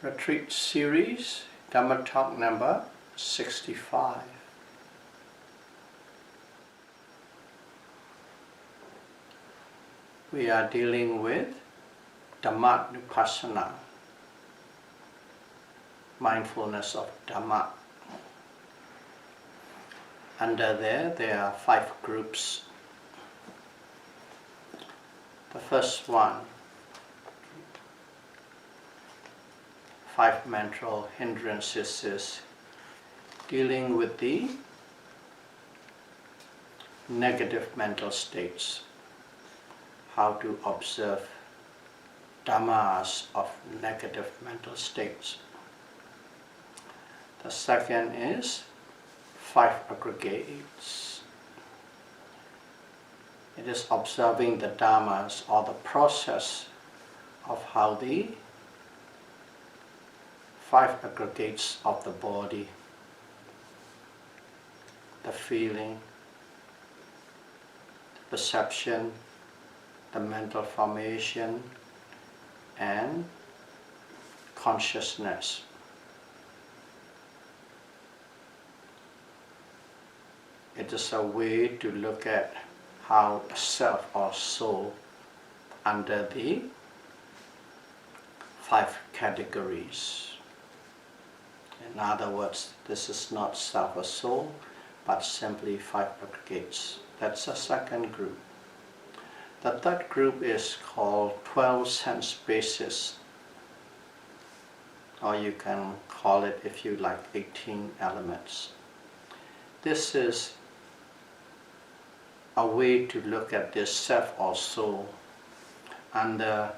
Retreat series, Dhamma talk number 65. We are dealing with Dhamma Vipassana, mindfulness of Dhamma. Under there are 5 groups. The first one, 5 mental hindrances, is dealing with the negative mental states, how to observe dhammas of negative mental states. The second is 5 aggregates. It is observing the dhammas or the process of how the 5 aggregates of the body, the feeling, the perception, the mental formation, and consciousness. It is a way to look at how a self or soul under the 5 categories. In other words, this is not self or soul, but simply 5 aggregates. That's the second group. The third group is called 12 sense bases, or you can call it, if you like, 18 elements. This is a way to look at this self or soul under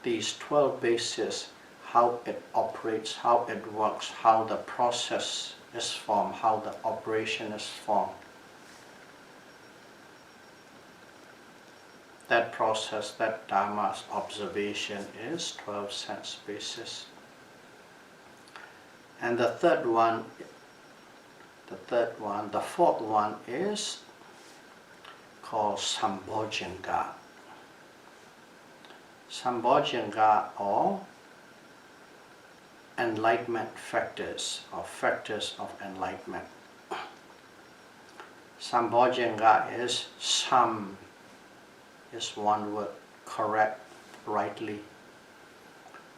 these 12 bases, how it operates, how it works, how the process is formed, how the operation is formed. That process, that Dhamma's observation is 12 sense bases. And the fourth one is called Sambojjhanga. Sambojjhanga, or enlightenment factors, or factors of enlightenment. Sambojjhanga is sam, is one word, correct, rightly.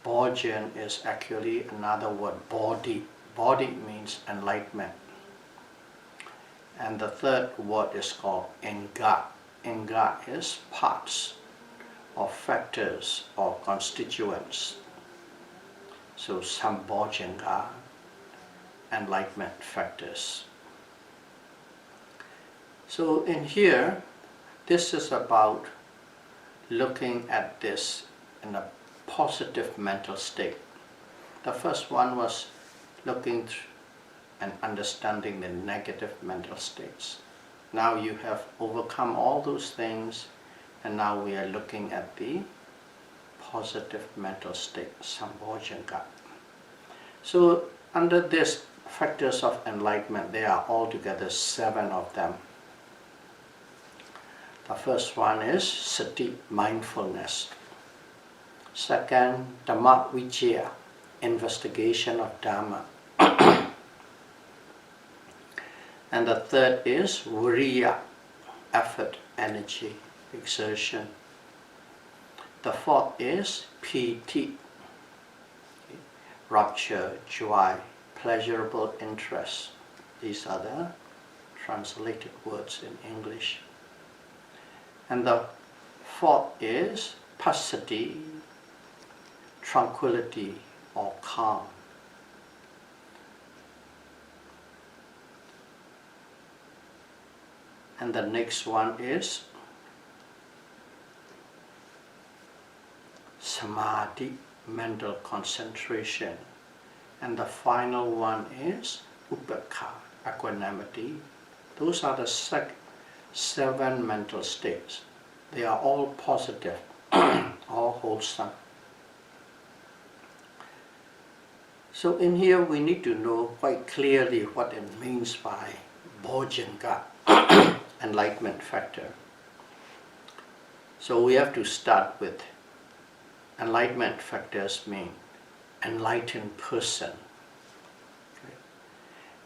Bojjan is actually another word, body. Body means enlightenment. And the third word is called Nga. Nga is parts or factors or constituents. So Sambojjhanga, enlightenment factors. So in here, this is about looking at this in a positive mental state. The first one was looking and understanding the negative mental states. Now you have overcome all those things, and now we are looking at the positive mental state, Sambojjhanga. So under this factors of enlightenment, there are altogether 7 of them. The first one is Sati, mindfulness. Second, Dhamma Vijaya, investigation of Dhamma. And the third is Viriya, effort, energy, exertion. The fourth is Piti, rapture, joy, pleasurable interest. These are the translated words in English. And the fourth is Passaddhi, tranquility or calm. And the next one is Samadhi, mental concentration. And the final one is Upekkha, equanimity. Those are the 7 mental states. They are all positive, all wholesome. So in here we need to know quite clearly what it means by Bojjhanga, enlightenment factor. So we have to start with enlightenment factors mean enlightened person.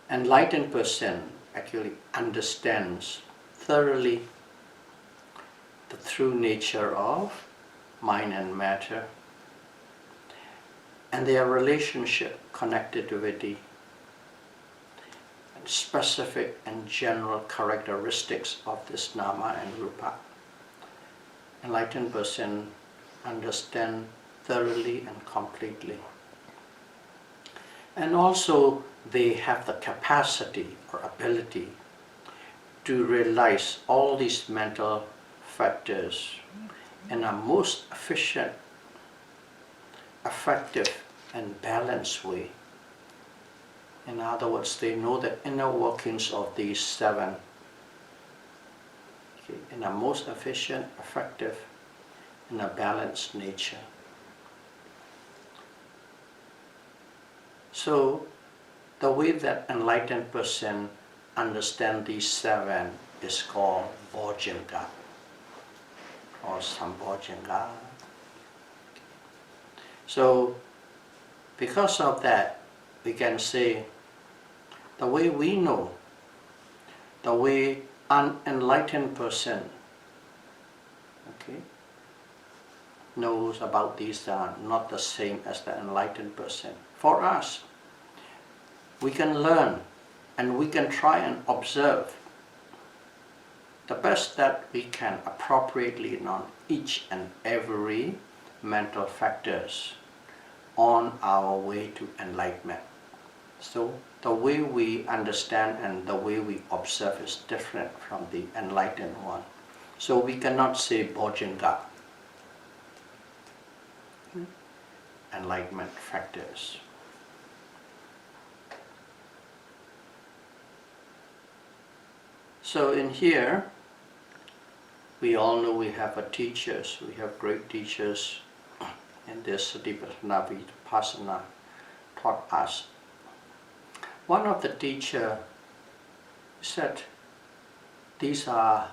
Enlightened person actually understands thoroughly the true nature of mind and matter and their relationship, connectivity, and specific and general characteristics of this nama and rupa. Enlightened person understands thoroughly and completely. And also they have the capacity or ability to realize all these mental factors in a most efficient, effective and balanced way. In other words, they know the inner workings of these seven in a most efficient, effective and a balanced nature. So the way that enlightened person understand these seven is called Bojjhanga or Sambojjhanga. So because of that, we can say the way we know, the way an enlightened person knows about these are not the same as the enlightened person. For us, we can learn and we can try and observe the best that we can appropriately on each and every mental factors on our way to enlightenment. So the way we understand and the way we observe is different from the enlightened one. So we cannot say Bojjhanga, enlightenment factors. So in here, we all know we have teachers, we have great teachers in this Satipatthana Vipassana taught us. One of the teachers said, these are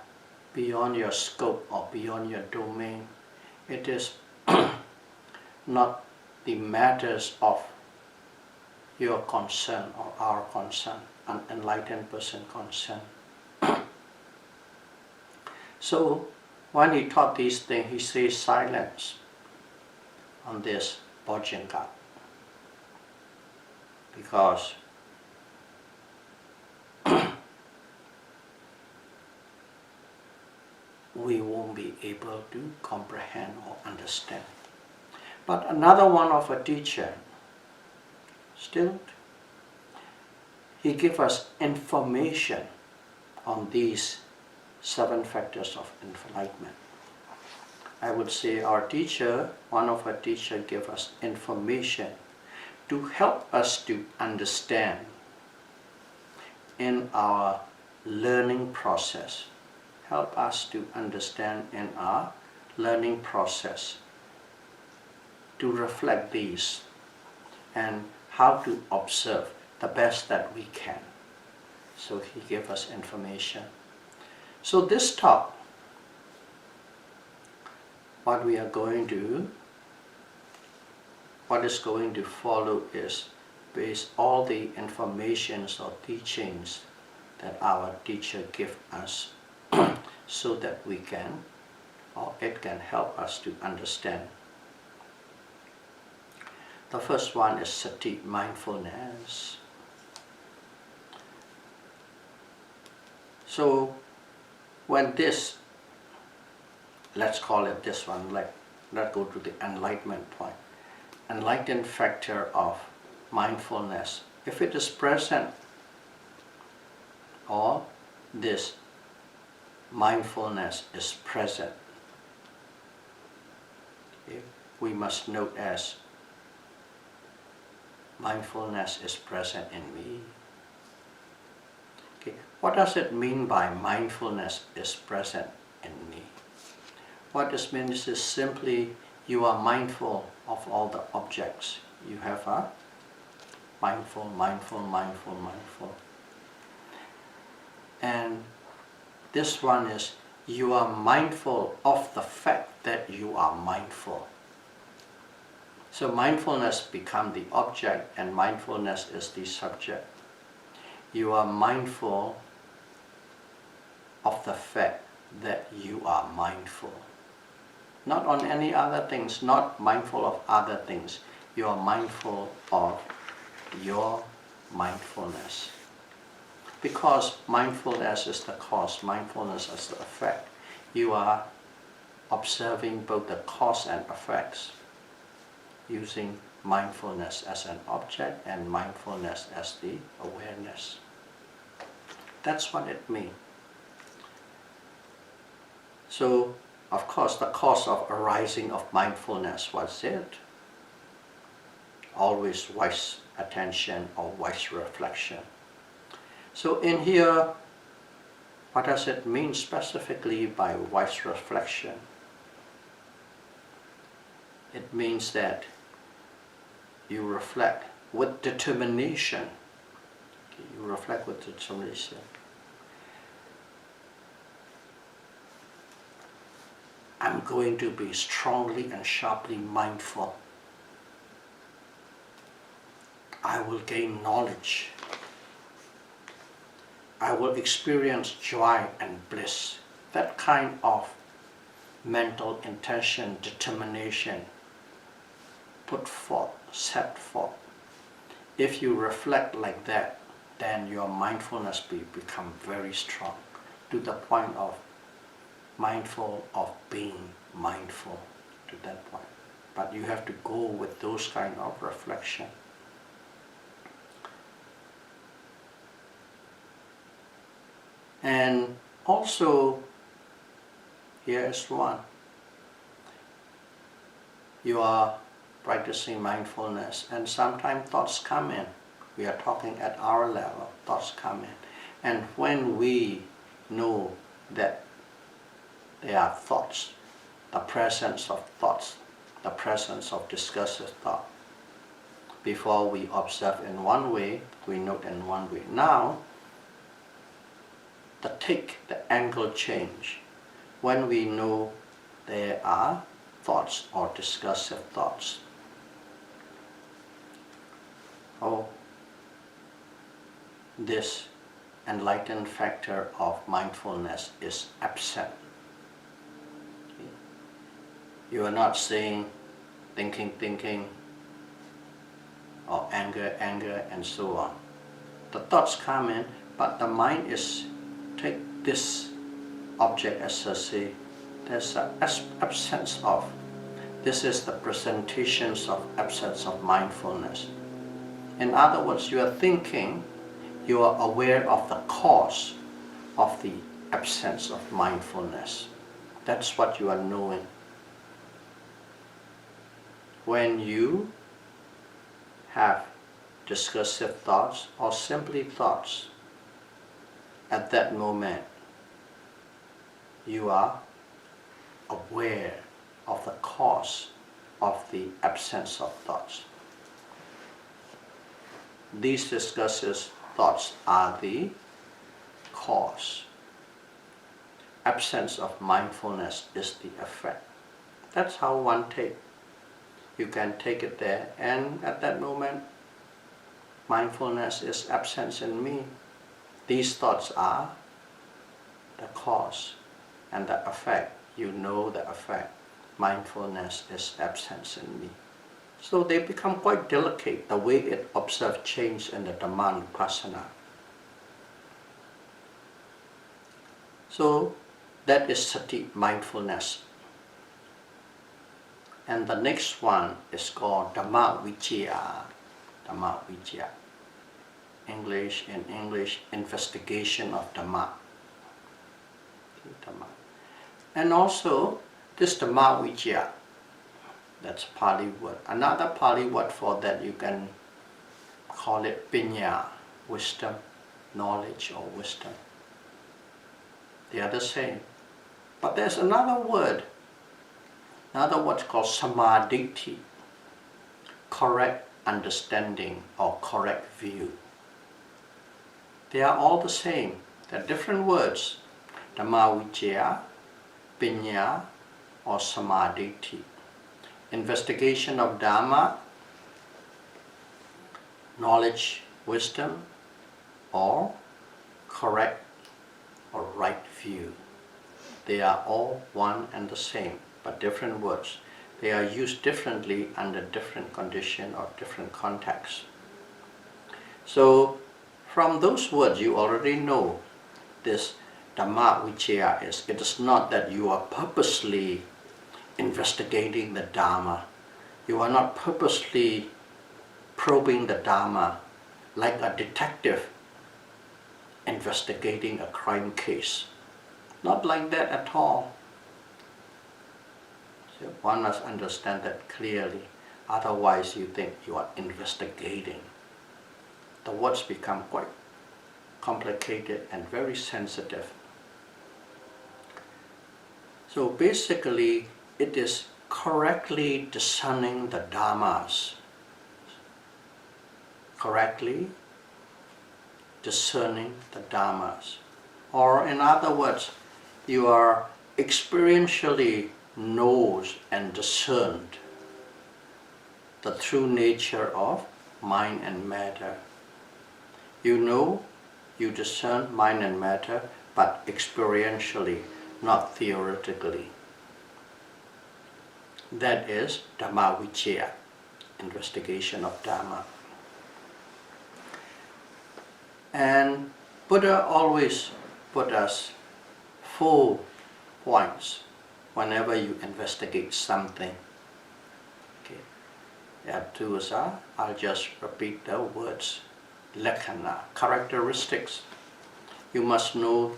beyond your scope or beyond your domain. It is not the matters of your concern or our concern, an enlightened person concern. So when he taught these things, he says silence on this Bojjhanga, because we won't be able to comprehend or understand. But another one of a teacher, still, he gave us information on these seven factors of enlightenment. I would say our teacher, one of our teachers gave us information to help us to understand in our learning process. Help us to understand in our learning process, to reflect these and how to observe the best that we can. So he gave us information. So this talk, what is going to follow is based all the informations or teachings that our teacher gave us so that we can, or it can help us to understand. The first one is sati, mindfulness. So when this, let's call it this one, let's go to the enlightenment point. Enlightened factor of mindfulness. If it is present, or this mindfulness is present, we must note as mindfulness is present in me. What does it mean by mindfulness is present in me? What this means is simply you are mindful of all the objects. You have a mindful. And this one is you are mindful of the fact that you are mindful. So mindfulness becomes the object and mindfulness is the subject. You are mindful of the fact that you are mindful. Not on any other things, not mindful of other things. You are mindful of your mindfulness. Because mindfulness is the cause, mindfulness is the effect. You are observing both the cause and effects, using mindfulness as an object and mindfulness as the awareness. That's what it means. So, of course, the cause of arising of mindfulness was it? Always wise attention or wise reflection. So in here, what does it mean specifically by wise reflection? It means that you reflect with determination. You reflect with determination. I'm going to be strongly and sharply mindful. I will gain knowledge. I will experience joy and bliss. That kind of mental intention, determination, put forth, set forth. If you reflect like that, then your mindfulness become very strong, to the point of mindful of being mindful, to that point. But you have to go with those kind of reflection. And also, here is one. You are practicing mindfulness and sometimes thoughts come in. We are talking at our level, thoughts come in. And when we know that they are thoughts, the presence of thoughts, the presence of discursive thought, before we observe in one way, we note in one way. Now, the angle change. When we know there are thoughts or discursive thoughts, oh, this enlightened factor of mindfulness is absent. You are not saying thinking, or anger, and so on. The thoughts come in, but the mind is, take this object as a say, there's an absence of. This is the presentations of absence of mindfulness. In other words, you are thinking, you are aware of the cause of the absence of mindfulness. That's what you are knowing. When you have discursive thoughts or simply thoughts, at that moment you are aware of the cause of the absence of thoughts. These discursive thoughts are the cause. Absence of mindfulness is the effect. That's how one take. You can take it there, and at that moment, mindfulness is absence in me. These thoughts are the cause and the effect. You know the effect. Mindfulness is absence in me. So they become quite delicate, the way it observes change in the Dhamma Vipassana. So that is sati, mindfulness. And the next one is called Dhamma Vicaya. Dhamma Vicaya. English, investigation of Dhamma. Dhamma. And also, this Dhamma Vicaya, that's Pali word. Another Pali word for that, you can call it Pinya, wisdom, knowledge or wisdom. They are the same. But there's another word called Samadhi, correct understanding or correct view. They are all the same. They're different words. Dhamma Vicaya, Pinya or Samadhi. investigation of Dhamma, knowledge, wisdom, or correct or right view. They are all one and the same, but different words. They are used differently under different condition or different contexts. So from those words you already know this Dhamma Vichaya is. It is not that you are purposely investigating the Dhamma. You are not purposely probing the Dhamma like a detective investigating a crime case. Not like that at all. So one must understand that clearly. Otherwise you think you are investigating. The words become quite complicated and very sensitive. So basically it is correctly discerning the Dhammas. Correctly discerning the Dhammas. Or in other words, you are experientially knows and discerned the true nature of mind and matter. You know, you discern mind and matter, but experientially, not theoretically. That is Dhamma Vichaya, investigation of Dhamma. And Buddha always put us 4 points whenever you investigate something. Okay. There are 2, I'll just repeat the words. Lakhana, characteristics. You must know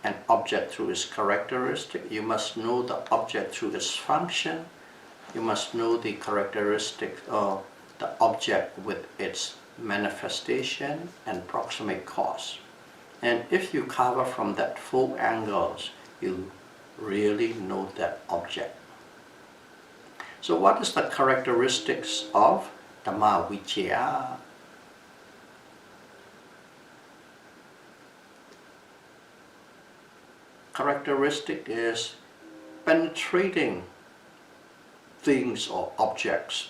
an object through its characteristic. You must know the object through its function. You must know the characteristic of the object with its manifestation and proximate cause. And if you cover from that 4 angles, you really know that object. So what is the characteristics of Dhamma Vichaya? Characteristic is penetrating things or objects.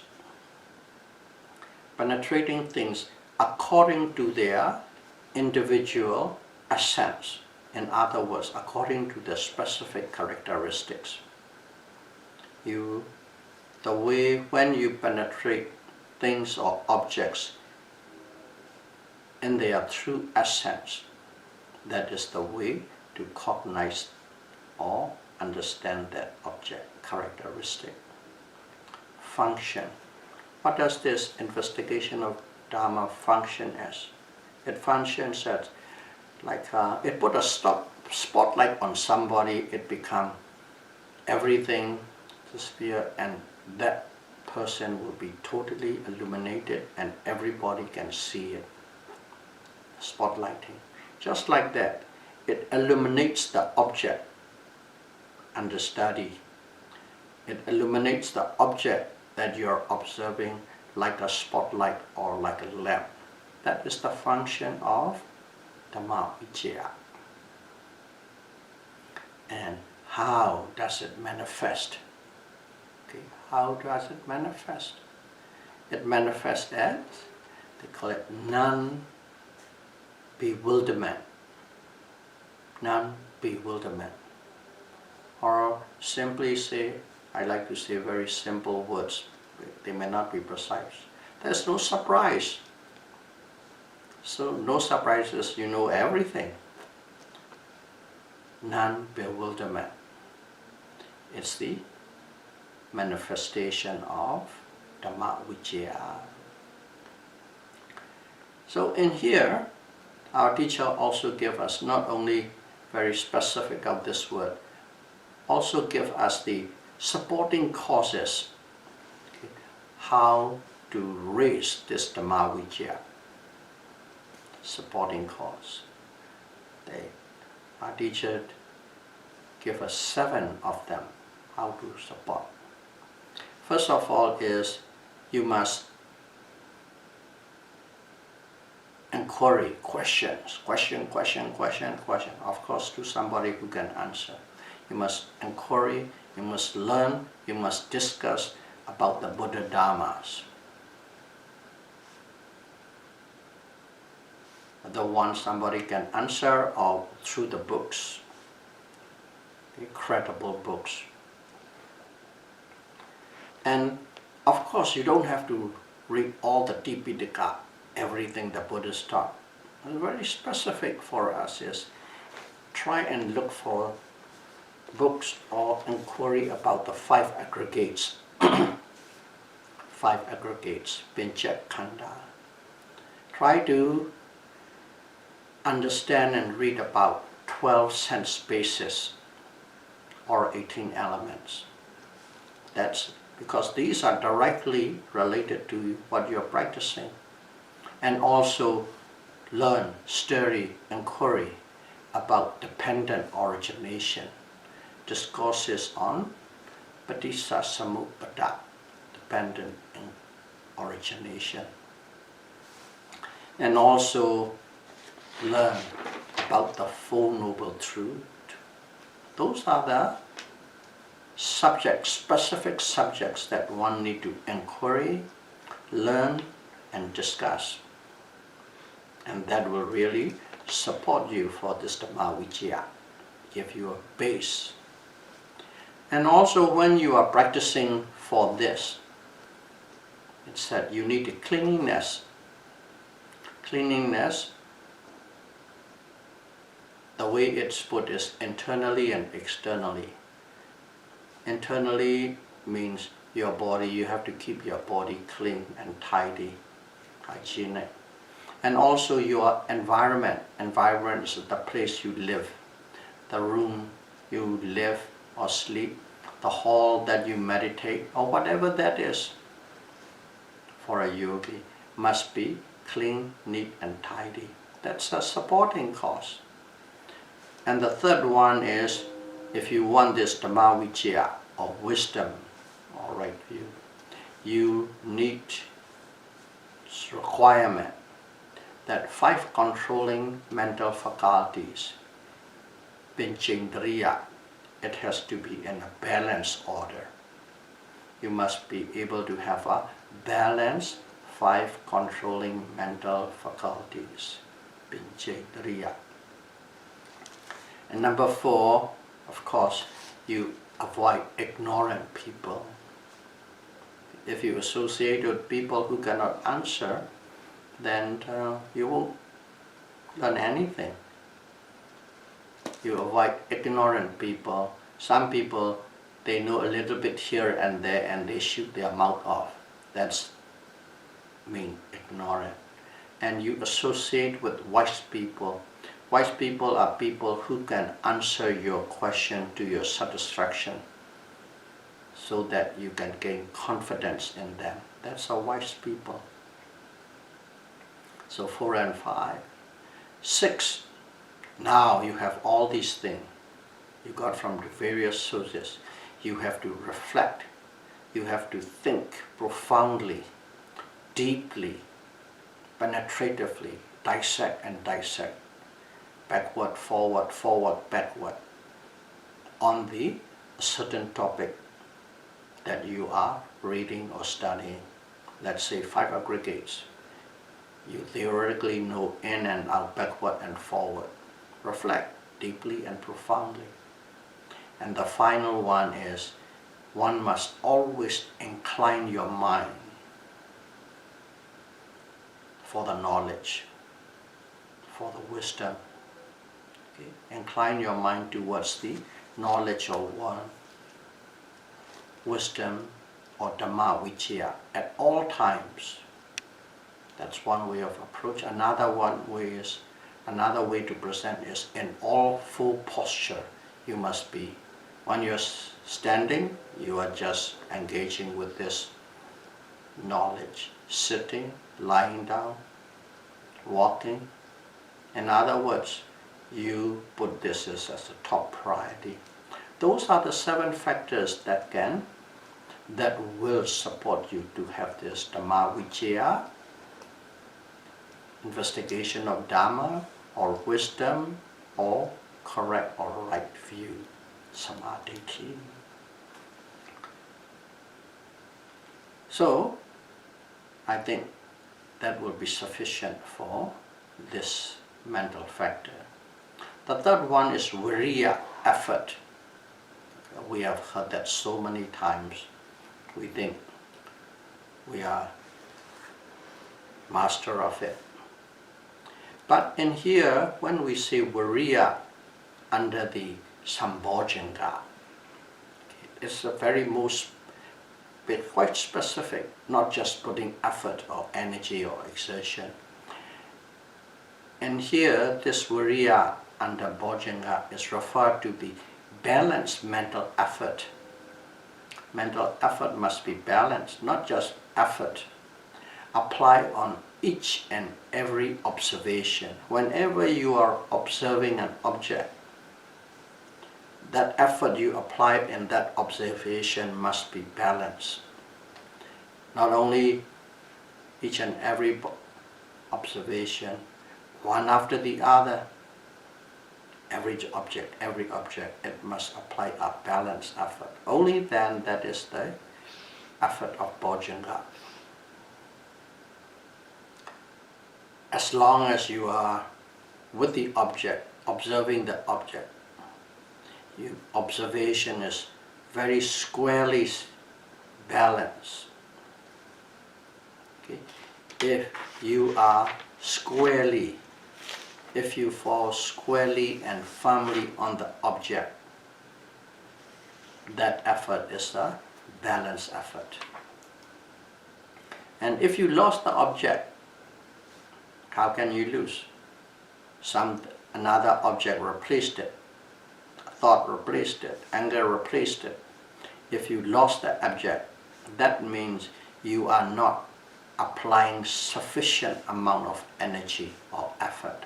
Penetrating things according to their individual essence. In other words, according to the specific characteristics. The way when you penetrate things or objects in their true essence, that is the way to cognize or understand that object characteristic. Function. What does this investigation of Dhamma function as? It functions as like it put a spotlight on somebody, it becomes everything, the sphere, and that person will be totally illuminated and everybody can see it. Spotlighting. Just like that, it illuminates the object under study. It illuminates the object that you're observing like a spotlight or like a lamp. That is the function of Dhamma Vichaya. And how does it manifest? Okay, how does it manifest? It manifests as, they call it non-bewilderment. Non-bewilderment. Or simply say, I like to say very simple words. They may not be precise. There's no surprise. So no surprises, you know everything. Non-bewilderment. It's the manifestation of Dhamma Vichaya. So in here, our teacher also give us not only very specific of this word, also give us the supporting causes, okay, how to raise this Dhamma Vichaya. Supporting cause. Our teacher give us 7 of them, how to support. First of all is, you must inquiry, questions, question. Of course, to somebody who can answer. You must inquiry, you must learn, you must discuss about the Buddha Dhammas. The one somebody can answer, or through the books, incredible books. And of course you don't have to read all the Tipitaka, everything the Buddha's taught. It's very specific for us is try and look for books or inquiry about the 5 aggregates. 5 aggregates, Pinchak Khanda. Try to understand and read about 12 sense bases or 18 elements. That's because these are directly related to what you're practicing. And also learn, study, inquiry about dependent origination. Discourses on Paticcasamuppada, dependent origination. And also learn about the Four Noble Truths. Those are the subjects, specific subjects that one need to inquiry, learn and discuss. And that will really support you for this Dhamma Vicaya, give you a base. And also when you are practicing for this, it's that you need a cleanliness. Cleanliness, the way it's put is internally and externally. Internally means your body, you have to keep your body clean and tidy, hygienic. And also your environment. Environment is the place you live, the room you live or sleep, the hall that you meditate, or whatever that is. For a yogi, must be clean, neat and tidy. That's a supporting cause. And the third one is, if you want this Dhamma Vicaya or wisdom or right view, you need requirement that 5 controlling mental faculties, Pinchendriya, it has to be in a balanced order. You must be able to have a balanced 5 controlling mental faculties, Pinchendriya. And number 4, of course, you avoid ignorant people. If you associate with people who cannot answer, then you won't learn anything. You avoid ignorant people. Some people, they know a little bit here and there and they shoot their mouth off. That's mean ignorant. And you associate with wise people. Wise people are people who can answer your question to your satisfaction so that you can gain confidence in them. That's a wise people. So 4 and 5. 6, now you have all these things you got from the various sources. You have to reflect, you have to think profoundly, deeply, penetratively, dissect and dissect, backward, forward, forward, backward, on the certain topic that you are reading or studying. Let's say 5 aggregates. You theoretically know in and out, backward and forward. Reflect deeply and profoundly. And the final one is, one must always incline your mind for the knowledge, for the wisdom. Okay? Incline your mind towards the knowledge of one, wisdom or Dhamma Vicaya at all times. That's one way of approach. Another way to present is in all full posture you must be. When you're standing, you are just engaging with this knowledge. Sitting, lying down, walking. In other words, you put this as a top priority. Those are the 7 factors that will support you to have this Dhamma Vicaya, investigation of Dhamma, or wisdom, or correct or right view, Samadhi. So I think that will be sufficient for this mental factor. The third one is viriya, effort. We have heard that so many times. We think we are master of it. But in here, when we say viriya under the sambojjhanga, it's a very quite specific, not just putting effort or energy or exertion. And here, this viriya under bojjhanga is referred to the balanced mental effort. Mental effort must be balanced, not just effort. Apply on each and every observation. Whenever you are observing an object, that effort you apply in that observation must be balanced. Not only each and every observation, one after the other, every object, it must apply a balanced effort. Only then that is the effort of bojjhanga. As long as you are with the object, observing the object, your observation is very squarely balanced. Okay? If you are squarely, if you fall squarely and firmly on the object, that effort is a balanced effort. And if you lost the object, how can you lose? Another object replaced it. Thought replaced it. Anger replaced it. If you lost the object, that means you are not applying sufficient amount of energy or effort.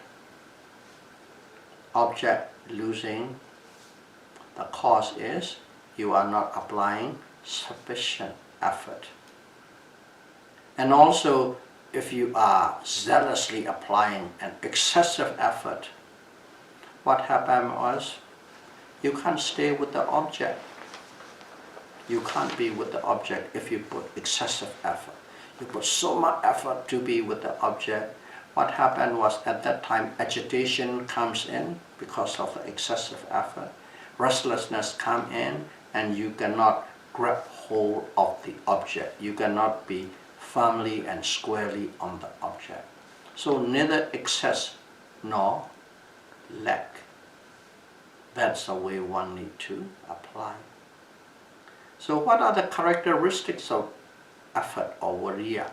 Object losing, the cause is you are not applying sufficient effort. And also, if you are zealously applying an excessive effort, what happened was you can't stay with the object. You can't be with the object if you put excessive effort. You put so much effort to be with the object. What happened was at that time agitation comes in because of the excessive effort. Restlessness comes in and you cannot grab hold of the object. You cannot be firmly and squarely on the object. So neither excess nor lack. That's the way one needs to apply. So what are the characteristics of effort or viriya?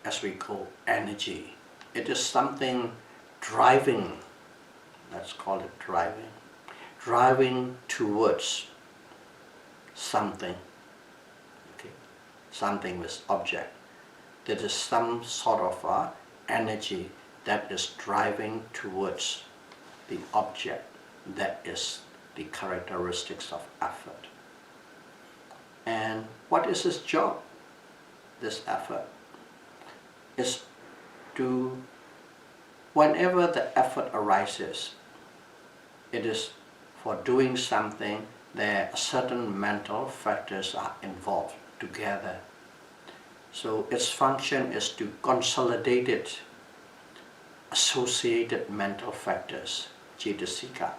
As we call energy. It is something driving, let's call it driving. Driving towards something. Something with object. There is some sort of energy that is driving towards the object. That is the characteristics of effort. And what is its job? This effort is to, whenever the effort arises, it is for doing something, there are certain mental factors are involved together. So its function is to consolidate it, associated mental factors, cetasika.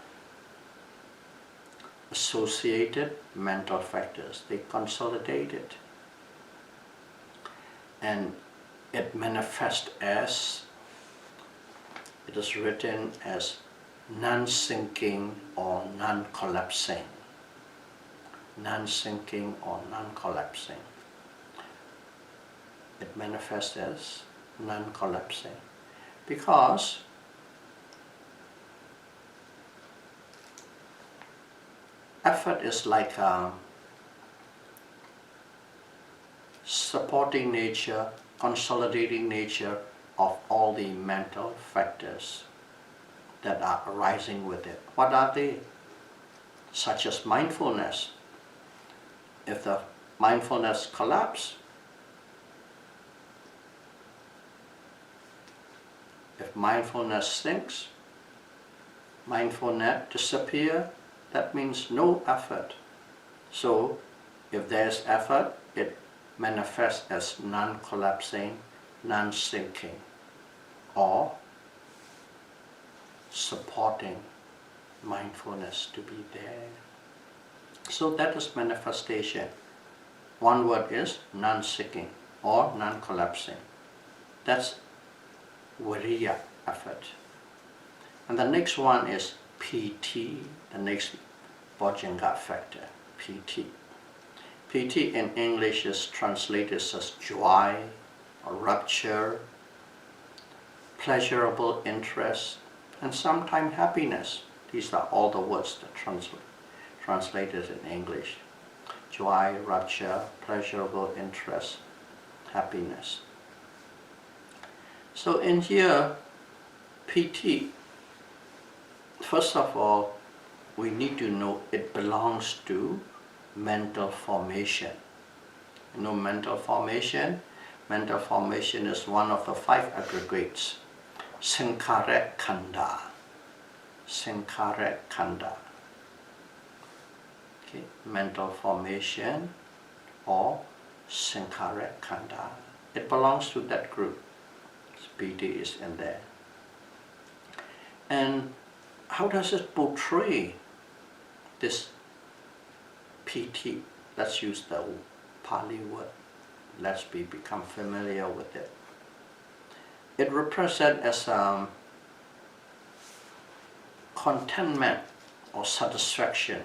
Associated mental factors, they consolidate it. And it manifests as, it is written as non-sinking or non-collapsing. Non-sinking or non-collapsing. It manifests as non-collapsing because effort is like supporting nature, consolidating nature of all the mental factors that are arising with it. What are they? Such as mindfulness. If the mindfulness collapses, if mindfulness sinks, mindfulness disappears, that means no effort. So if there's effort, it manifests as non-collapsing, non-sinking, or supporting mindfulness to be there. So that is manifestation. One word is non-sinking or non-collapsing. That's viriya, effort. And the next one is PT, the next Bojjhanga factor, PT. PT in English is translated as joy or rapture, pleasurable interest, and sometimes happiness. These are all the words that translated in English. Joy, rapture, pleasurable interest, happiness. So in here, PT, first of all, we need to know it belongs to mental formation. You know mental formation? Mental formation is one of the 5 aggregates. Sankhara Khanda. Sankhara Khanda. Okay, mental formation or Sankhara Khanda. It belongs to that group. PT is in there. And how does it portray this PT? Let's use the Pali word. Let's become familiar with it. It represents as contentment or satisfaction.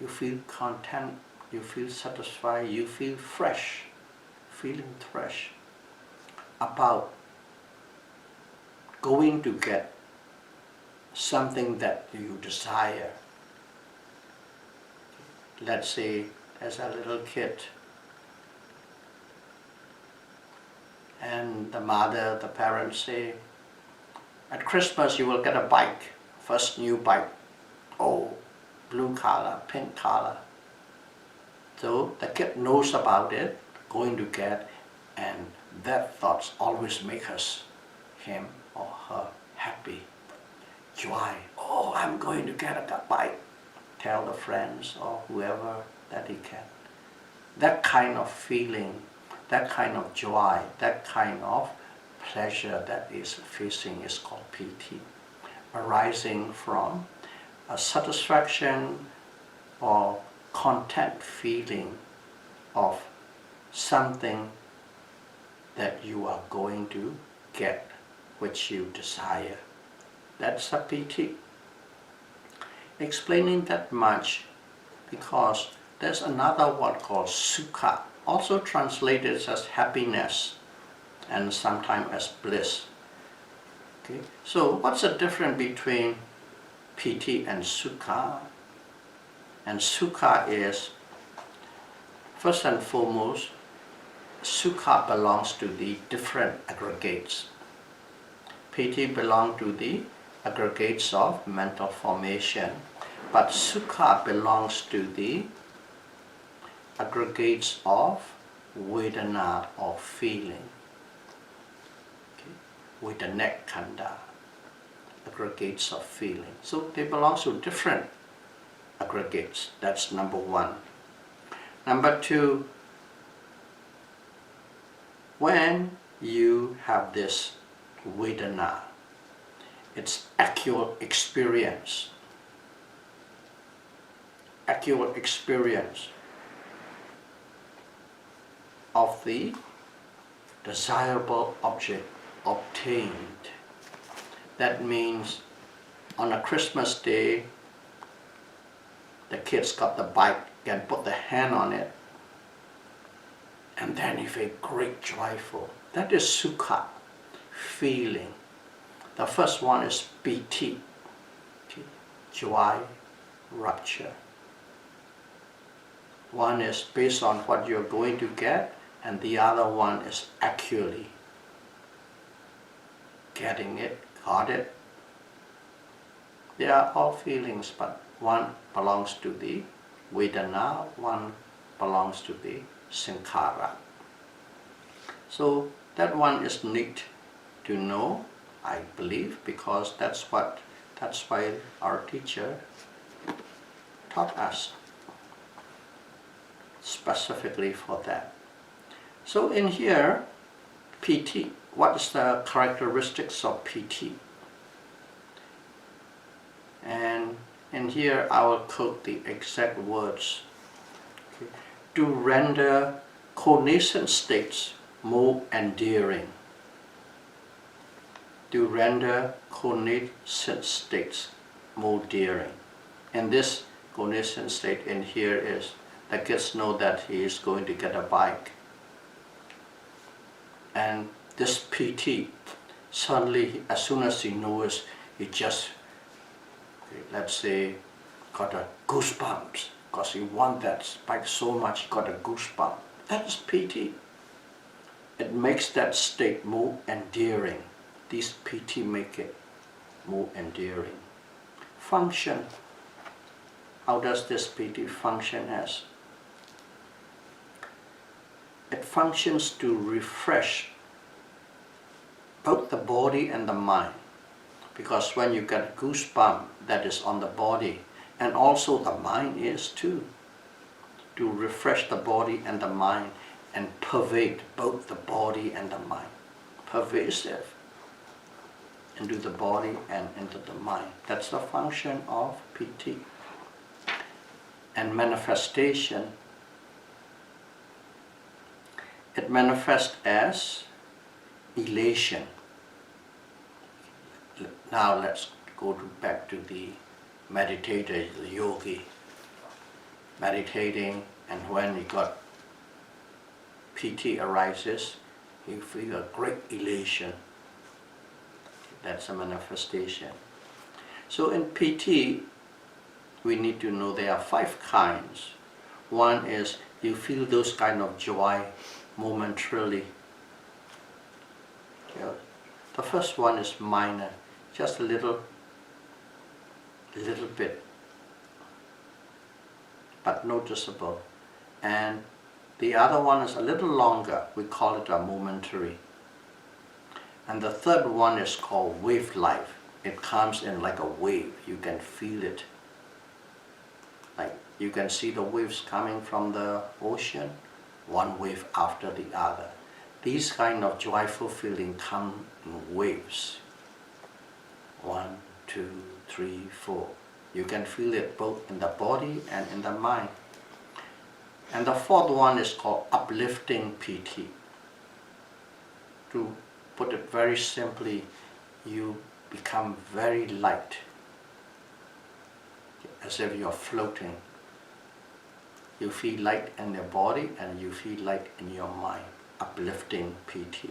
You feel content, you feel satisfied, you feel fresh, feeling fresh about going to get something that you desire. Let's say as a little kid, and the mother, the parents say, at Christmas you will get a bike, first new bike. Oh, blue color, pink color. So the kid knows about it, going to get, and that thoughts always make him or her happy. Joy, oh, I'm going to get a bike. Tell the friends or whoever that he can. That kind of feeling, that kind of joy, that kind of pleasure that is facing is called PT, arising from a satisfaction or content feeling of something that you are going to get, which you desire. That's a PT. Explaining that much because there's another word called sukha, also translated as happiness and sometimes as bliss. Okay? So what's the difference between PT and sukha? And sukha is, first and foremost, sukha belongs to the different aggregates. PT belongs to the aggregates of mental formation, but sukha belongs to the aggregates of vedana or feeling. Okay? Vedana khanda, aggregates of feeling. So they belong to different aggregates. That's number one. Number two, when you have this vedana, it's actual experience. Actual experience of the desirable object obtained. That means on a Christmas day, the kids got the bike and put the hand on it, and then you feel great joyful. That is sukha, feeling. The first one is PT, joy, rapture. One is based on what you're going to get, and the other one is actually getting it, got it. They are all feelings, but one belongs to the vedana, one belongs to the sankhara. So that one is neat to know, I believe, because that's why our teacher taught us specifically for that. So in here, PT, what is the characteristics of PT? And in here I will quote the exact words. Okay. To render connascent states more endearing. To render connascent states more endearing. And this connascent state in here is the kids know that he is going to get a bike. And this PT, suddenly, as soon as he knows, he just, let's say, got a goosebumps because he wants that bike so much, he got a goosebump. That is PT. It makes that state more endearing. These PT make it more endearing. Function. How does this PT function as? It functions to refresh both the body and the mind. Because when you get goosebump, that is on the body, and also the mind is too. To refresh the body and the mind and pervade both the body and the mind. Pervasive into the body and into the mind. That's the function of PT. And manifestation, it manifests as elation. Now let's go back to the meditator, the yogi, meditating, and when he got PT arises, he feels a great elation. That's a manifestation. So in PT, we need to know there are 5 kinds. One is you feel those kind of joy momentarily. The first one is minor, just a little bit, but noticeable. And the other one is a little longer, we call it a momentary. And the third one is called wave life. It comes in like a wave, you can feel it. Like you can see the waves coming from the ocean, one wave after the other. These kind of joyful feelings come in waves. 1, 2, 3, 4. You can feel it both in the body and in the mind. And the fourth one is called uplifting PT. To put it very simply, you become very light, as if you're floating. You feel light in your body and you feel light in your mind. Uplifting PT.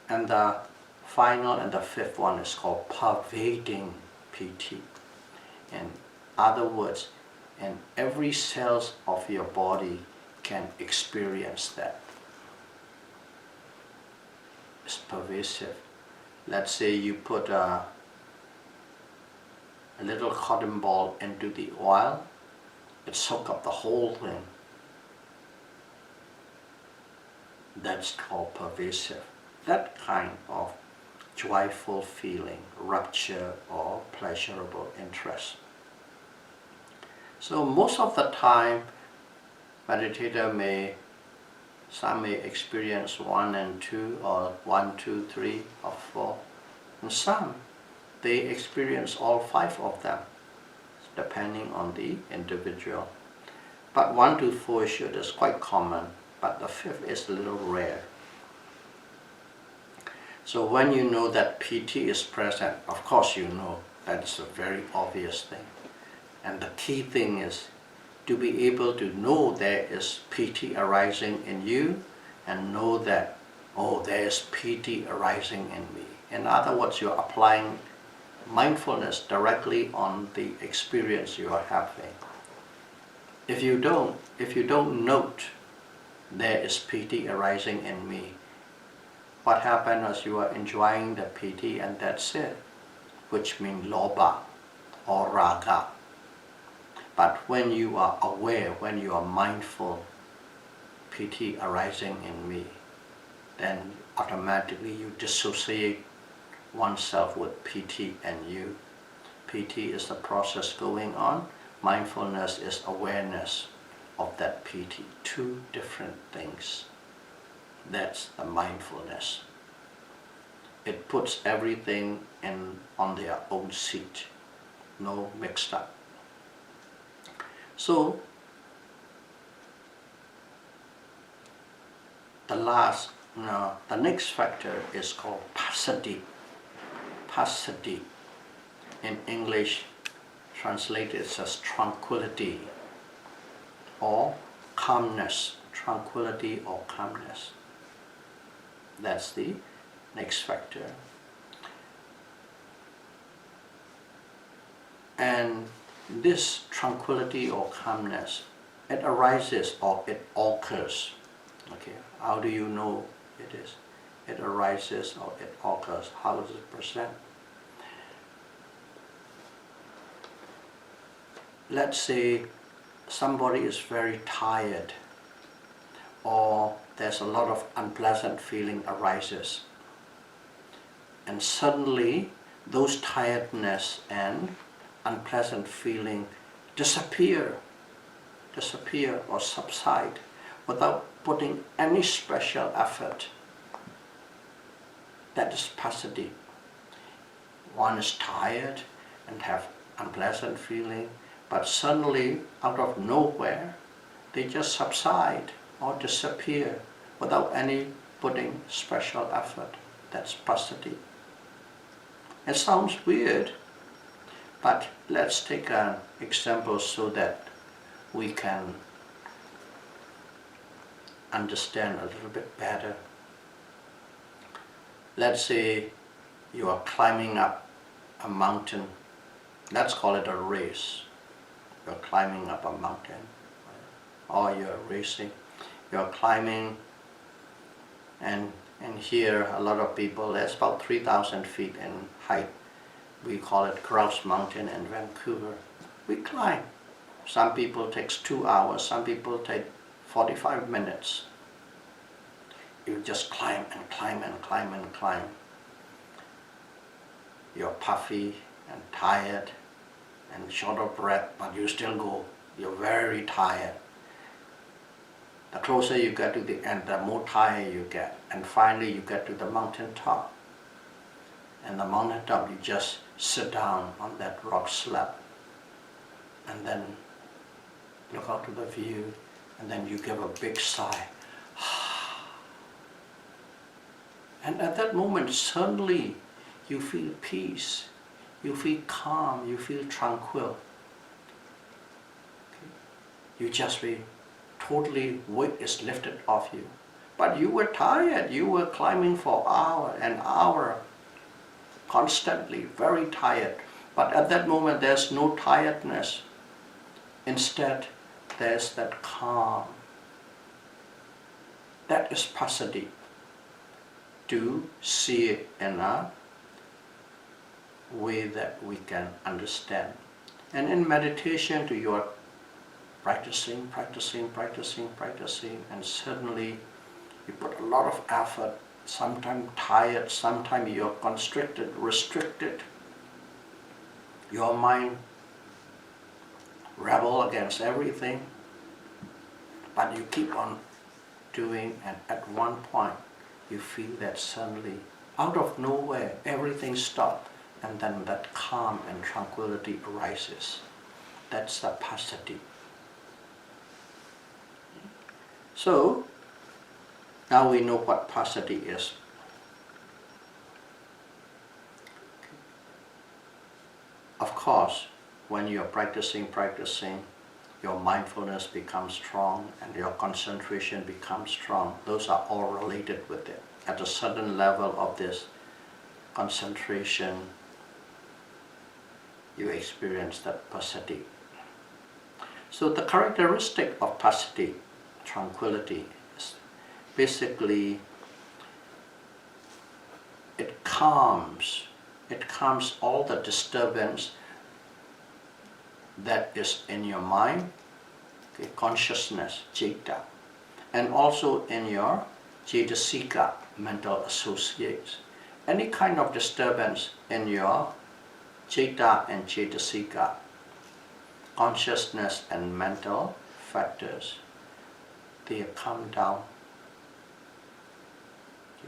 And the final and the fifth one is called pervading PT. In other words, and every cell of your body can experience that. It's pervasive. Let's say you put a little cotton ball into the oil, it soaks up the whole thing. That's called pervasive. That kind of joyful feeling, rapture or pleasurable interest. So most of the time, meditator some may experience 1 and 2 or 1, 2, 3 or 4. And some, they experience all 5 of them, depending on the individual. But 1 to 4 is quite common, but the 5th is a little rare. So when you know that PT is present, of course you know that's a very obvious thing. And the key thing is to be able to know there is PT arising in you and know that, oh, there is PT arising in me. In other words, you're applying mindfulness directly on the experience you are having. If you don't note there is PT arising in me, what happens is you are enjoying the PT and that's it, which means lobha or raga. But when you are aware, when you are mindful, PT arising in me, then automatically you dissociate oneself with PT and you. PT is the process going on, mindfulness is awareness of that piti. Two different things. That's the mindfulness. It puts everything on their own seat, no mixed up. So the next factor is called passaddhi. Passaddhi, in English translated as tranquility or calmness. Tranquility or calmness. That's the next factor. And this tranquility or calmness, it arises or it occurs. Okay, how do you know it is? It arises or it occurs. How does it present? Let's say somebody is very tired, or there's a lot of unpleasant feeling arises, and suddenly those tiredness and unpleasant feeling disappear or subside without putting any special effort. That is passaddhi. One is tired and have unpleasant feeling, but suddenly out of nowhere they just subside or disappear without any putting special effort. That's passaddhi. It sounds weird, but let's take an example so that we can understand a little bit better. Let's say you are climbing up a mountain. Let's call it a race. You're climbing up a mountain, or you're racing. You're climbing, and here a lot of people, there's about 3,000 feet in height. We call it Grouse Mountain in Vancouver. We climb. Some people takes 2 hours, some people take 45 minutes. You just climb and climb and climb and climb. You're puffy and tired and short of breath, but you still go. You're very tired. The closer you get to the end, the more tired you get. And finally you get to the mountain top. And the mountain top, you just sit down on that rock slab and then look out to the view, and then you give a big sigh. And at that moment, suddenly you feel peace, you feel calm, you feel tranquil. Okay? You just feel totally, weight is lifted off you. But you were tired, you were climbing for hour and hour, constantly, very tired. But at that moment there's no tiredness. Instead, there's that calm. That is passaddhi. To see it in a way that we can understand. And in meditation, you are practicing, and suddenly you put a lot of effort, sometimes tired, sometimes you're constricted, restricted. Your mind rebel against everything, but you keep on doing, and at one point you feel that suddenly, out of nowhere, everything stops, and then that calm and tranquility arises. That's the passaddhi. So, now we know what passaddhi is. Of course, when you're practicing, your mindfulness becomes strong and your concentration becomes strong. Those are all related with it. At a certain level of this concentration, you experience that passaddhi. So the characteristic of passaddhi, tranquility, is basically it calms all the disturbance that is in your mind, okay, consciousness, citta, and also in your cetasika, mental associates. Any kind of disturbance in your citta and cetasika, consciousness and mental factors, they calm down.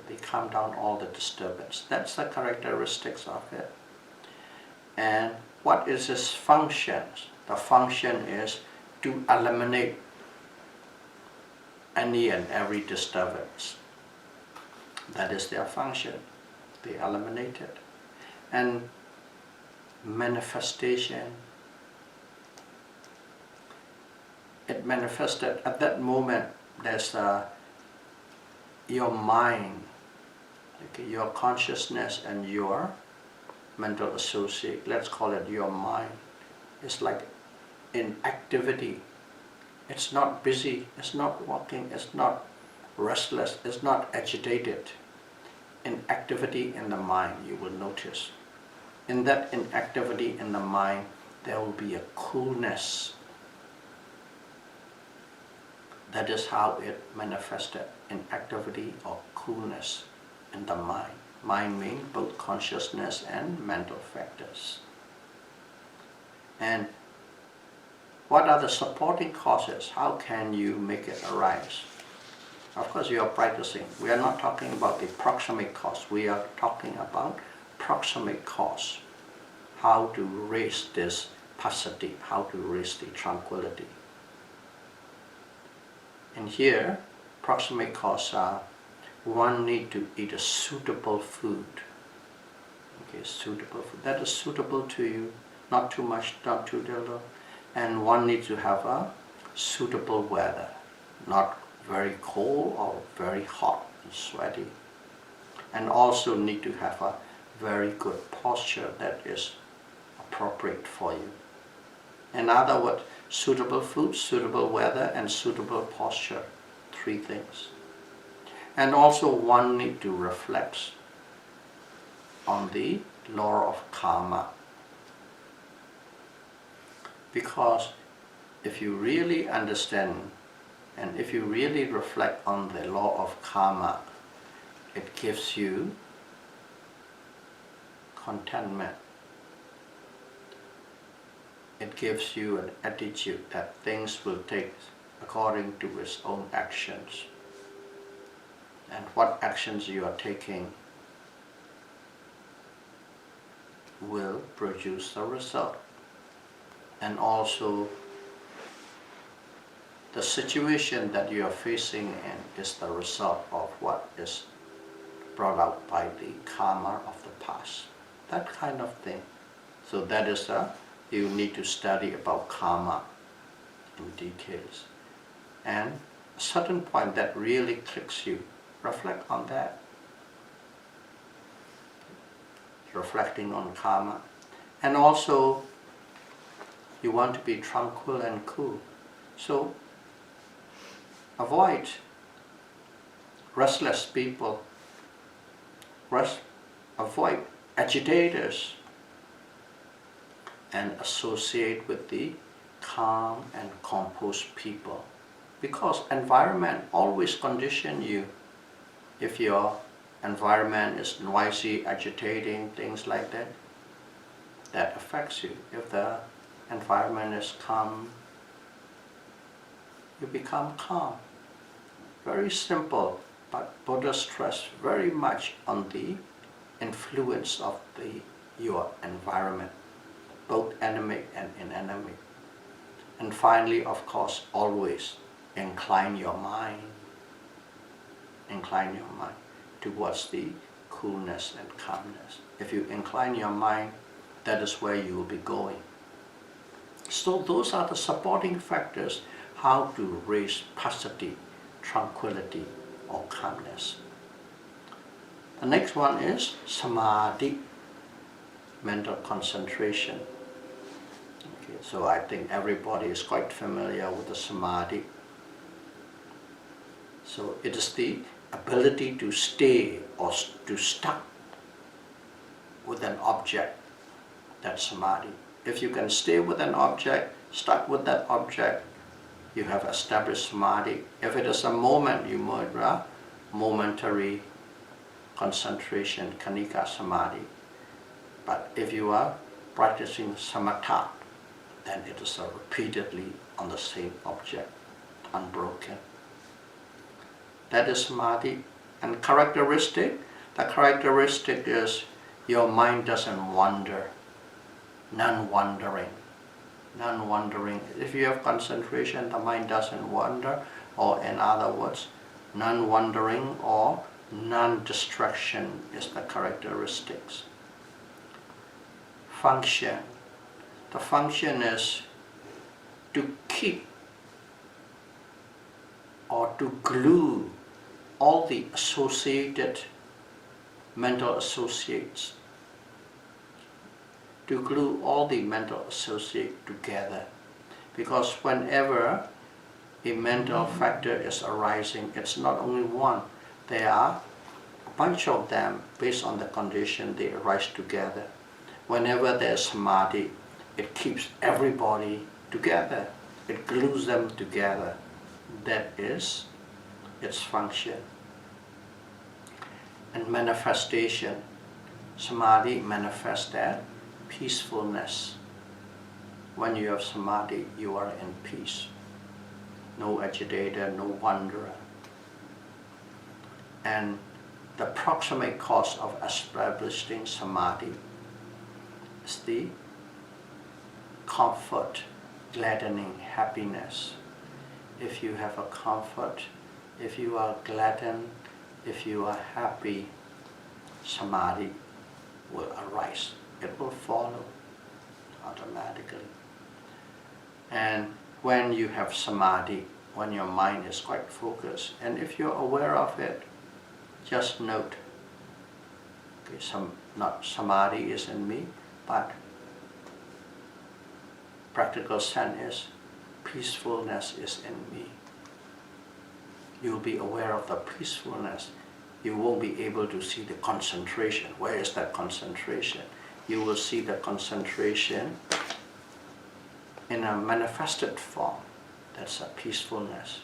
They calm down all the disturbance. That's the characteristics of it. And what is its functions? The function is to eliminate any and every disturbance. That is their function. They eliminate it. And manifestation, it manifested at that moment. There's your mind, okay, your consciousness and your mental associate, let's call it your mind, is like in activity. It's not busy, it's not walking, it's not restless, it's not agitated. In activity in the mind, you will notice. In that inactivity in the mind, there will be a coolness. That is how it manifested, in activity or coolness in the mind. Mind means both consciousness and mental factors. And what are the supporting causes? How can you make it arise? Of course, you are practicing. We are not talking about the proximate cause. We are talking about proximate cause. How to raise this passaddhi, how to raise the tranquility. And here, proximate cause are, one need to eat a suitable food. Okay, suitable food. That is suitable to you, not too much, not too little. And one needs to have a suitable weather, not very cold or very hot and sweaty. And also need to have a very good posture that is appropriate for you. In other words, suitable food, suitable weather, and suitable posture. 3 things. And also one need to reflect on the law of karma. Because if you really understand and if you really reflect on the law of karma, it gives you contentment. It gives you an attitude that things will take according to its own actions. And what actions you are taking will produce a result. And also, the situation that you are facing in is the result of what is brought out by the karma of the past. That kind of thing. So that is you need to study about karma in details. And a certain point that really clicks you, reflect on that. Reflecting on karma. And also, you want to be tranquil and cool. So, avoid restless people, avoid agitators, and associate with the calm and composed people. Because environment always condition you. If your environment is noisy, agitating, things like that, that affects you. If the environment is calm, you become calm. Very simple, but Buddha stressed very much on the influence of your environment, both animate and inanimate. And finally, of course, always incline your mind towards the coolness and calmness. If you incline your mind, that is where you will be going. So those are the supporting factors how to raise passaddhi, tranquility or calmness. The next one is samadhi, mental concentration. Okay, so I think everybody is quite familiar with the samadhi. So it is the ability to stay or to stuck with an object, that's samadhi. If you can stay with an object, stuck with that object, you have established samadhi. If it is a moment, you mudra, momentary concentration, kanika samadhi. But if you are practicing samatha, then it is repeatedly on the same object, unbroken. That is samadhi. And characteristic, the characteristic is your mind doesn't wander, non-wandering. Non-wandering. If you have concentration, the mind doesn't wander, or in other words, non-wandering or non-distraction is the characteristics. Function. The function is to keep or to glue all the associated mental associates, to glue all the mental associates together. Because whenever a mental factor is arising, it's not only one, there are a bunch of them based on the condition they arise together. Whenever there's samadhi, it keeps everybody together, it glues them together. That is its function. And manifestation, samadhi manifests that peacefulness. When you have samadhi, you are in peace. No agitator, no wanderer. And the proximate cause of establishing samadhi is the comfort, gladdening, happiness. If you have a comfort, if you are gladdened, if you are happy, samadhi will arise. It will follow automatically. And when you have samadhi, when your mind is quite focused, and if you're aware of it, just note, okay, not samadhi is in me, but practical sense is peacefulness is in me. You'll be aware of the peacefulness. You won't be able to see the concentration. Where is that concentration? You will see the concentration in a manifested form. That's a peacefulness.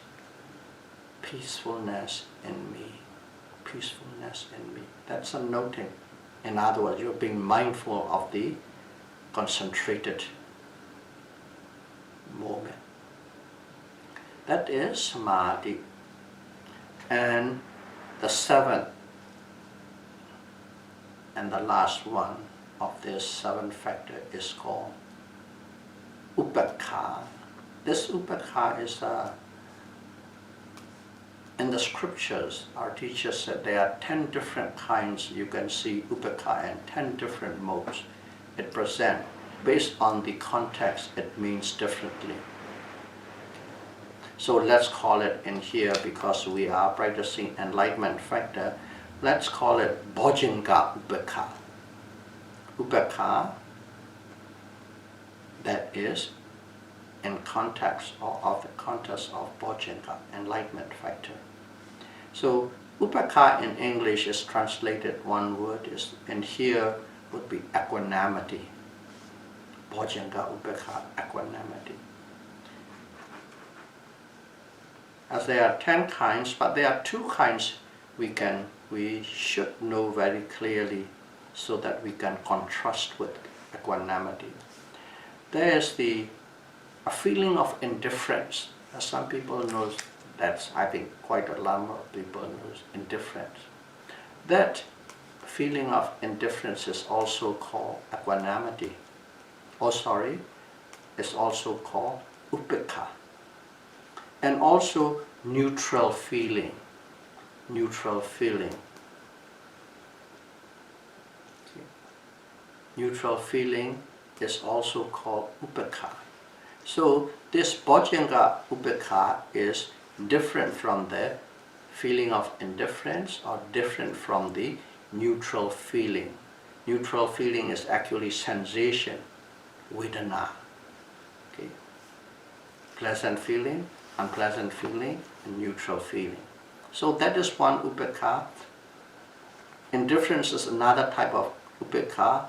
Peacefulness in me. Peacefulness in me. That's a noting. In other words, you're being mindful of the concentrated moment. That is samadhi. And the seventh and the last one of this seven factor is called upekkha. This upekkha is in the scriptures, our teachers said there are 10 different kinds you can see upekkha and 10 different modes it presents. Based on the context, it means differently. So let's call it in here, because we are practicing enlightenment factor, let's call it bojjhanga upekkha. Upekkha, that is in context or of the context of bojjhanga, enlightenment factor. So upekkha in English is translated one word, is in here would be equanimity. Bojjhanga upekkha, equanimity. As there are 10 kinds, but there are 2 kinds we should know very clearly so that we can contrast with equanimity. There is a feeling of indifference. As some people know, that's, I think, quite a number of people know indifference. That feeling of indifference is also called equanimity. It's also called upekkha. And also neutral feeling. Neutral feeling. Okay. Neutral feeling is also called upekkha. So this bojjhanga upekkha is different from the feeling of indifference or different from the neutral feeling. Neutral feeling is actually sensation, vedana. Okay. Pleasant feeling, unpleasant feeling, and neutral feeling. So that is one upekkha. Indifference is another type of upekkha,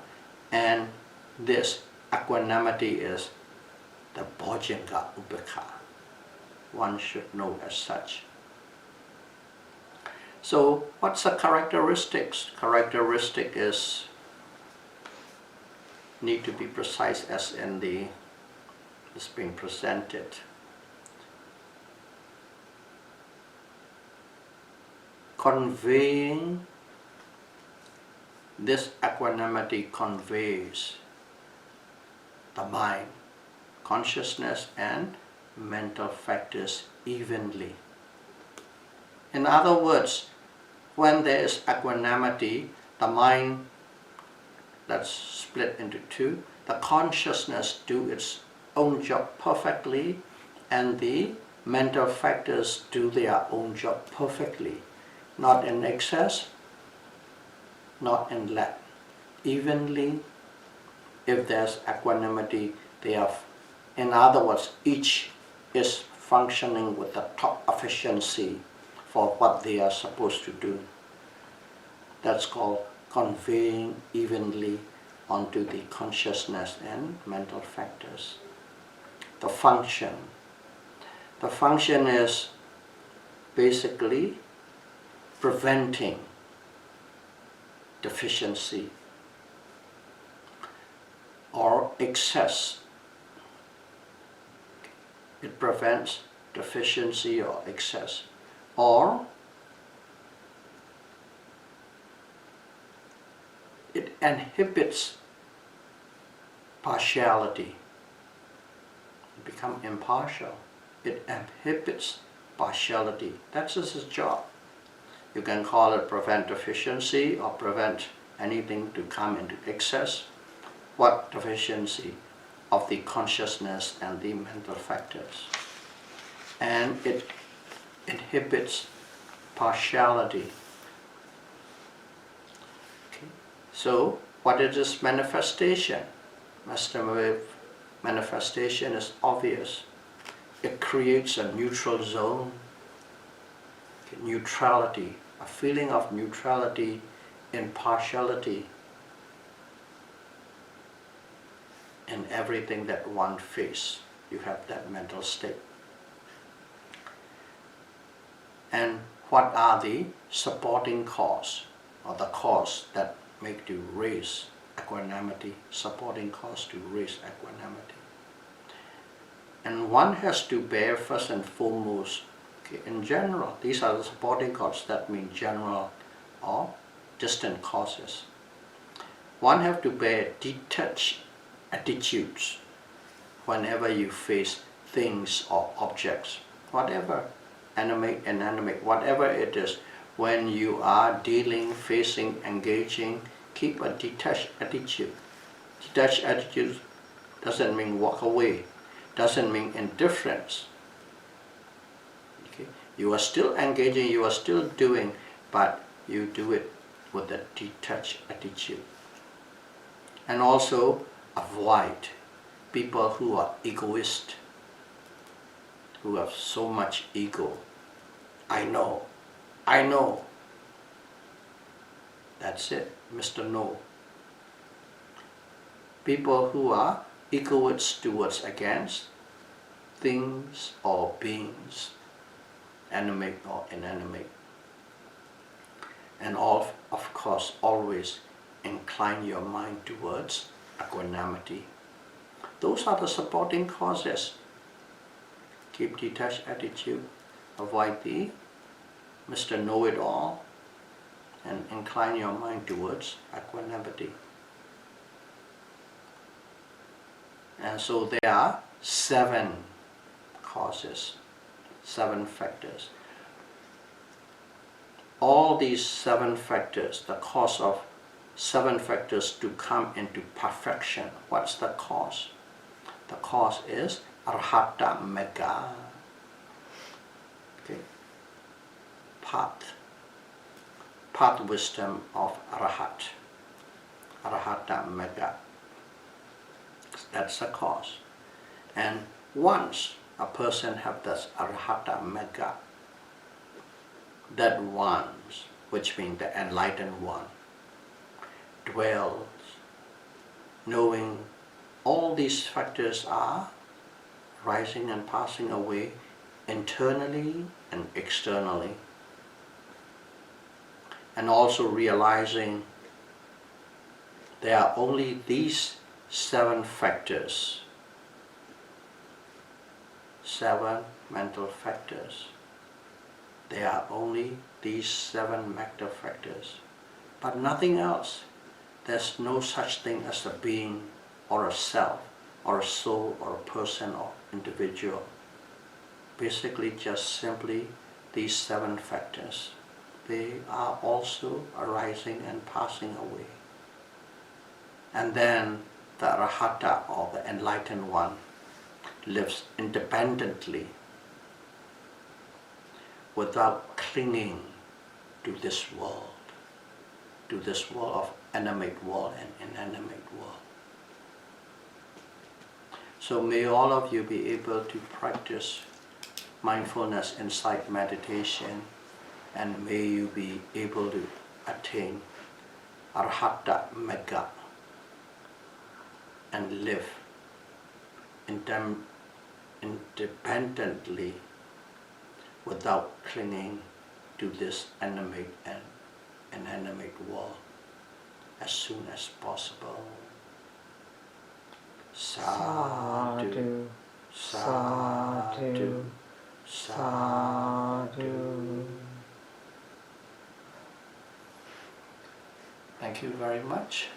and this equanimity is the bojjhanga upekkha. One should know as such. So what's the characteristics? Characteristic is, need to be precise as in the is being presented. Conveying this equanimity conveys the mind, consciousness and mental factors evenly. In other words, when there is equanimity, the mind, that's split into two, the consciousness do its own job perfectly and the mental factors do their own job perfectly, not in excess, not in lack. Evenly, if there's equanimity, they are, in other words, each is functioning with the top efficiency for what they are supposed to do. That's called conveying evenly onto the consciousness and mental factors. The function. The function is basically preventing deficiency or excess. It prevents deficiency or excess, or it inhibits partiality. It becomes impartial. It inhibits partiality. That's just its job. You can call it prevent deficiency or prevent anything to come into excess. What deficiency? Of the consciousness and the mental factors. And it inhibits partiality. Okay. So, what is this manifestation? Manifestation is obvious. It creates a neutral zone, neutrality, a feeling of neutrality, impartiality in everything that one faces. You have that mental state. And what are the supporting cause, or the cause that make you raise equanimity, supporting cause to raise equanimity? And one has to bear first and foremost, okay, in general, these are the supporting causes, that mean general or distant causes. One has to bear detached attitudes whenever you face things or objects, whatever, animate, inanimate, whatever it is. When you are dealing, facing, engaging, keep a detached attitude. Detached attitude doesn't mean walk away, doesn't mean indifference. Okay? You are still engaging, you are still doing, but you do it with a detached attitude. And also avoid people who are egoist, who have so much ego. I know. That's it, Mr. No. People who are egoists towards against things or beings, animate or inanimate. And of course, always incline your mind towards equanimity. Those are the supporting causes. Keep detached attitude, avoid the Mr. Know-it-all, and incline your mind towards equanimity. And so there are 7 causes, 7 factors. All these 7 factors, the cause of 7 factors to come into perfection. What's the cause? The cause is Arhata Megha. Okay. Path wisdom of Arhat. Arhata Megha. That's the cause. And once a person has this Arhata Megha, that one, which means the enlightened one, dwells, knowing all these factors are rising and passing away internally and externally, and also realizing there are only these 7 factors 7 mental factors. They are only these 7 mental factors, but nothing else. There's no such thing as a being or a self or a soul or a person or individual. Basically just simply these 7 factors. They are also arising and passing away. And then the Arahata, or the enlightened one, lives independently without clinging to this world of animate world and inanimate world. So may all of you be able to practice mindfulness insight meditation, and may you be able to attain Arahata Magga and live independently without clinging to this animate and inanimate world as soon as possible. Sadhu, sadhu, sadhu. Thank you very much.